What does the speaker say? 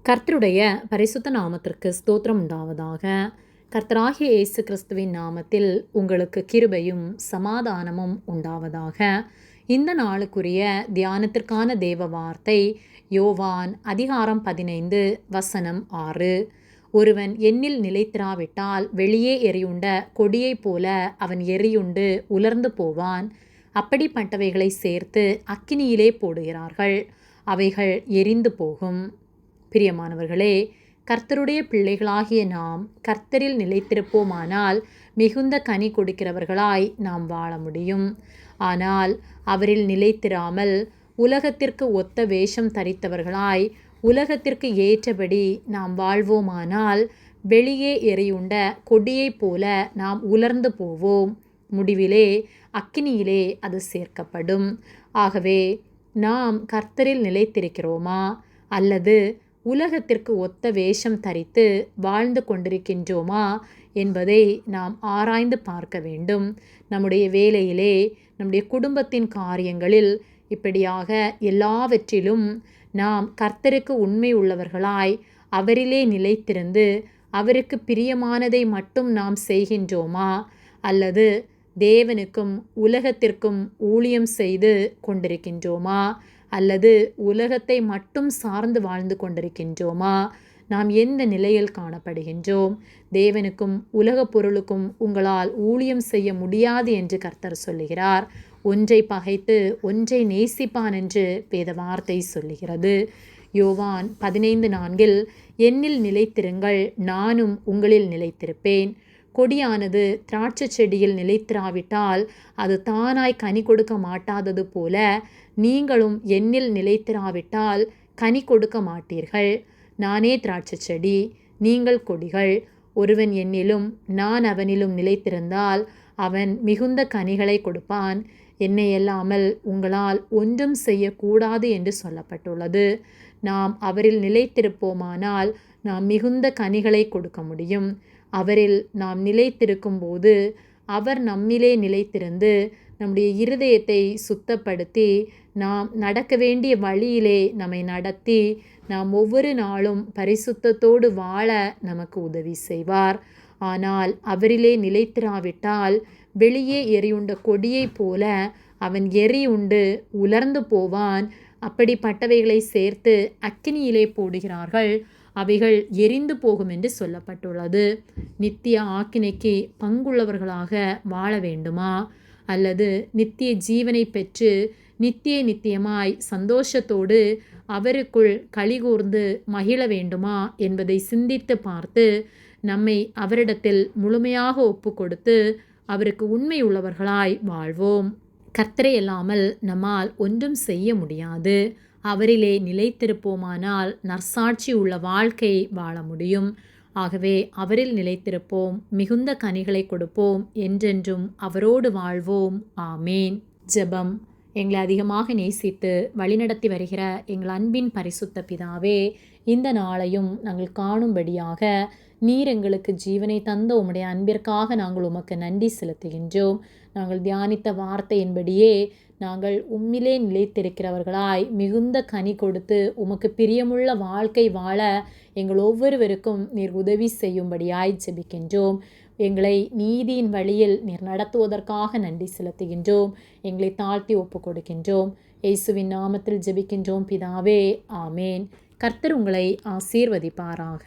கர்த்தருடைய பரிசுத்த நாமத்திற்கு ஸ்தோத்திரம் உண்டாவதாக. கர்த்தராகிய இயேசு கிறிஸ்துவின் நாமத்தில் உங்களுக்கு கிருபையும் சமாதானமும் உண்டாவதாக. இந்த நாளுக்குரிய தியானத்திற்கான தேவ வார்த்தை யோவான் அதிகாரம் 15 வசனம் 6. ஒருவன் என்னில் நிலைத்திராவிட்டால் வெளியே எரியுண்ட கொடியைப் போல அவன் எரியுண்டு உலர்ந்து போவான். அப்படிப்பட்டவைகளை சேர்த்து அக்கினியிலே போடுகிறார்கள், அவைகள் எரிந்து போகும். பிரியமானவர்களே, கர்த்தருடைய பிள்ளைகளாகிய நாம் கர்த்தரில் நிலைத்திருப்போமானால் மிகுந்த கனி கொடுக்கிறவர்களாய் நாம் வாழ முடியும். ஆனால் அவரில் நிலைத்திராமல் உலகத்திற்கு ஒத்த வேஷம் தரித்தவர்களாய் உலகத்திற்கு ஏற்றபடி நாம் வாழ்வோமானால் வெளியே எரியுண்ட கொடியைப் போல நாம் உலர்ந்து போவோம். முடிவிலே அக்கினியிலே அது சேர்க்கப்படும். ஆகவே நாம் கர்த்தரில் நிலைத்திருக்கிறோமா அல்லது உலகத்திற்கு ஒத்த வேஷம் தரித்து வாழ்ந்து கொண்டிருக்கின்றோமா என்பதை நாம் ஆராய்ந்து பார்க்க வேண்டும். நம்முடைய வேலையிலே, நம்முடைய குடும்பத்தின் காரியங்களில், இப்படியாக எல்லாவற்றிலும் நாம் கர்த்தருக்கு உண்மை உள்ளவர்களாய் அவரிலே நிலைத்திருந்து அவருக்கு பிரியமானதை மட்டும் நாம் செய்கின்றோமா அல்லது தேவனுக்கும் உலகத்திற்கும் ஊழியம் செய்து கொண்டிருக்கின்றோமா அல்லது உலகத்தை மட்டும் சார்ந்து வாழ்ந்து கொண்டிருக்கின்றோமா? நாம் எந்த நிலையில் காணப்படுகின்றோம்? தேவனுக்கும் உலகப் பொருளுக்கும் உங்களால் ஊழியம் செய்ய முடியாது என்று கர்த்தர் சொல்லுகிறார். ஒன்றை பகைத்து ஒன்றை நேசிப்பான் என்று வேத வார்த்தை சொல்லுகிறது. யோவான் 15:4 என்னில் நிலைத்திருங்கள், நானும் உங்களில் நிலைத்திருப்பேன். கொடியானது திராட்சை செடியில் நிலைத்திராவிட்டால் அது தானாய் கனி கொடுக்க மாட்டாதது போல நீங்களும் என்னில் நிலைத்திராவிட்டால் கனி கொடுக்க மாட்டீர்கள். நானே திராட்சை செடி, நீங்கள் கொடிகள். ஒருவன் என்னிலும் நான் அவனிலும் நிலைத்திருந்தால் அவன் மிகுந்த கனிகளை கொடுப்பான். என்னையல்லாமல் உங்களால் ஒன்றும் செய்யக்கூடாது என்று சொல்லப்பட்டுள்ளது. நாம் அவரில் நிலைத்திருப்போமானால் நாம் மிகுந்த கனிகளை கொடுக்க முடியும். அவரில் நாம் நிலைத்திருக்கும் போது அவர் நம்மிலே நிலைத்திருந்து நம்முடைய இருதயத்தை சுத்தப்படுத்தி நாம் நடக்க வேண்டிய வழியிலே நம்மை நடத்தி நாம் ஒவ்வொரு நாளும் பரிசுத்தத்தோடு வாழ நமக்கு உதவி செய்வார். ஆனால் அவரிலே நிலைத்திராவிட்டால் வெளியே எரியுண்ட கொடியைப் போல அவன் எரியுண்டு உலர்ந்து போவான். அப்படிப்பட்டவைகளை சேர்த்து அக்கினியிலே போடுகிறார்கள், அவைகள் எரிந்து போகும் என்று சொல்லப்பட்டுள்ளது. நித்திய ஆக்கினைக்கு பங்குள்ளவர்களாக வாழ வேண்டுமா அல்லது நித்திய ஜீவனை பெற்று நித்தியமாய் சந்தோஷத்தோடு அவருக்குள் களிகூர்ந்து மகிழ வேண்டுமா என்பதை சிந்தித்து பார்த்து நம்மை அவரிடத்தில் முழுமையாக ஒப்பு கொடுத்து அவருக்கு உண்மை உள்ளவர்களாய் வாழ்வோம். கர்த்தரை இல்லாமல் நம்மால் ஒன்றும் செய்ய முடியாது. அவரிலே நிலைத்திருப்போமானால் நற்சாட்சி உள்ள வாழ்க்கை வாழ முடியும். ஆகவே அவரில் நிலைத்திருப்போம், மிகுந்த கனிகளை கொடுப்போம், என்றென்றும் அவரோடு வாழ்வோம். ஆமேன். ஜெபம். எங்களை அதிகமாக நேசித்து வழிநடத்தி வருகிற எங்கள் அன்பின் பரிசுத்த பிதாவே, இந்த நாளையும் நாங்கள் காணும்படியாக நீர் எங்களுக்கு ஜீவனை தந்த உம்முடைய அன்பிற்காக நாங்கள் உமக்கு நன்றி செலுத்துகின்றோம். நாங்கள் தியானித்த வார்த்தையின்படியே நாங்கள் உம்மிலே நிலைத்திருக்கிறவர்களாய் மிகுந்த கனி கொடுத்து உமக்கு பிரியமுள்ள வாழ்க்கை வாழ எங்கள் ஒவ்வொருவருக்கும் நீர் உதவி செய்யும்படியாய் ஜெபிக்கின்றோம். எங்களை நீதியின் வழியில் நீர் நடத்துவதற்காக நன்றி செலுத்துகின்றோம். எங்களை தாழ்த்தி ஒப்பு கொடுக்கின்றோம். இயேசுவின் நாமத்தில் ஜெபிக்கின்றோம் பிதாவே. ஆமேன். கர்த்தர் உங்களை ஆசீர்வதிப்பாராக.